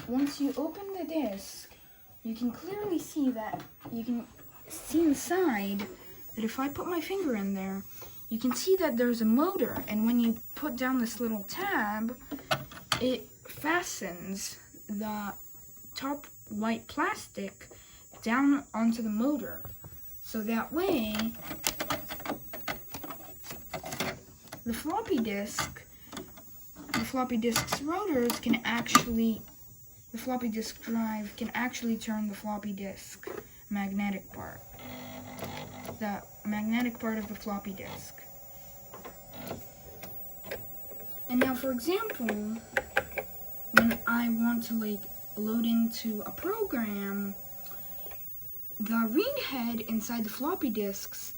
once you open the disk, you can clearly see that, you can see inside that if I put my finger in there, you can see that there's a motor, and when you put down this little tab, it fastens the top white plastic down onto the motor. So that way, the floppy disk's rotors can actually, the floppy disk drive can actually turn the floppy disk magnetic part. The magnetic part of the floppy disk. And now, for example, when I want to load into a program, the read head inside the floppy disks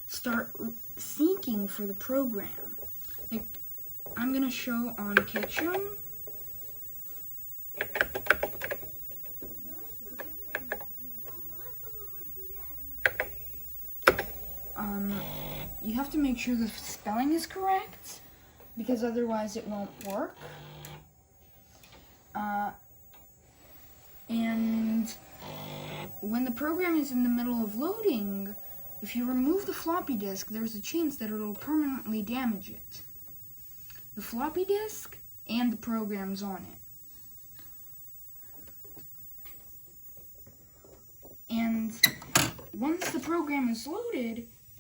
start seeking for the program. Like, I'm gonna show on Kitchen. You have to make sure the spelling is correct, because otherwise it won't work. And when the program is in the middle of loading, if you remove the floppy disk, there's a chance that it'll permanently damage it. The floppy disk and the programs on it. And once the program is loaded,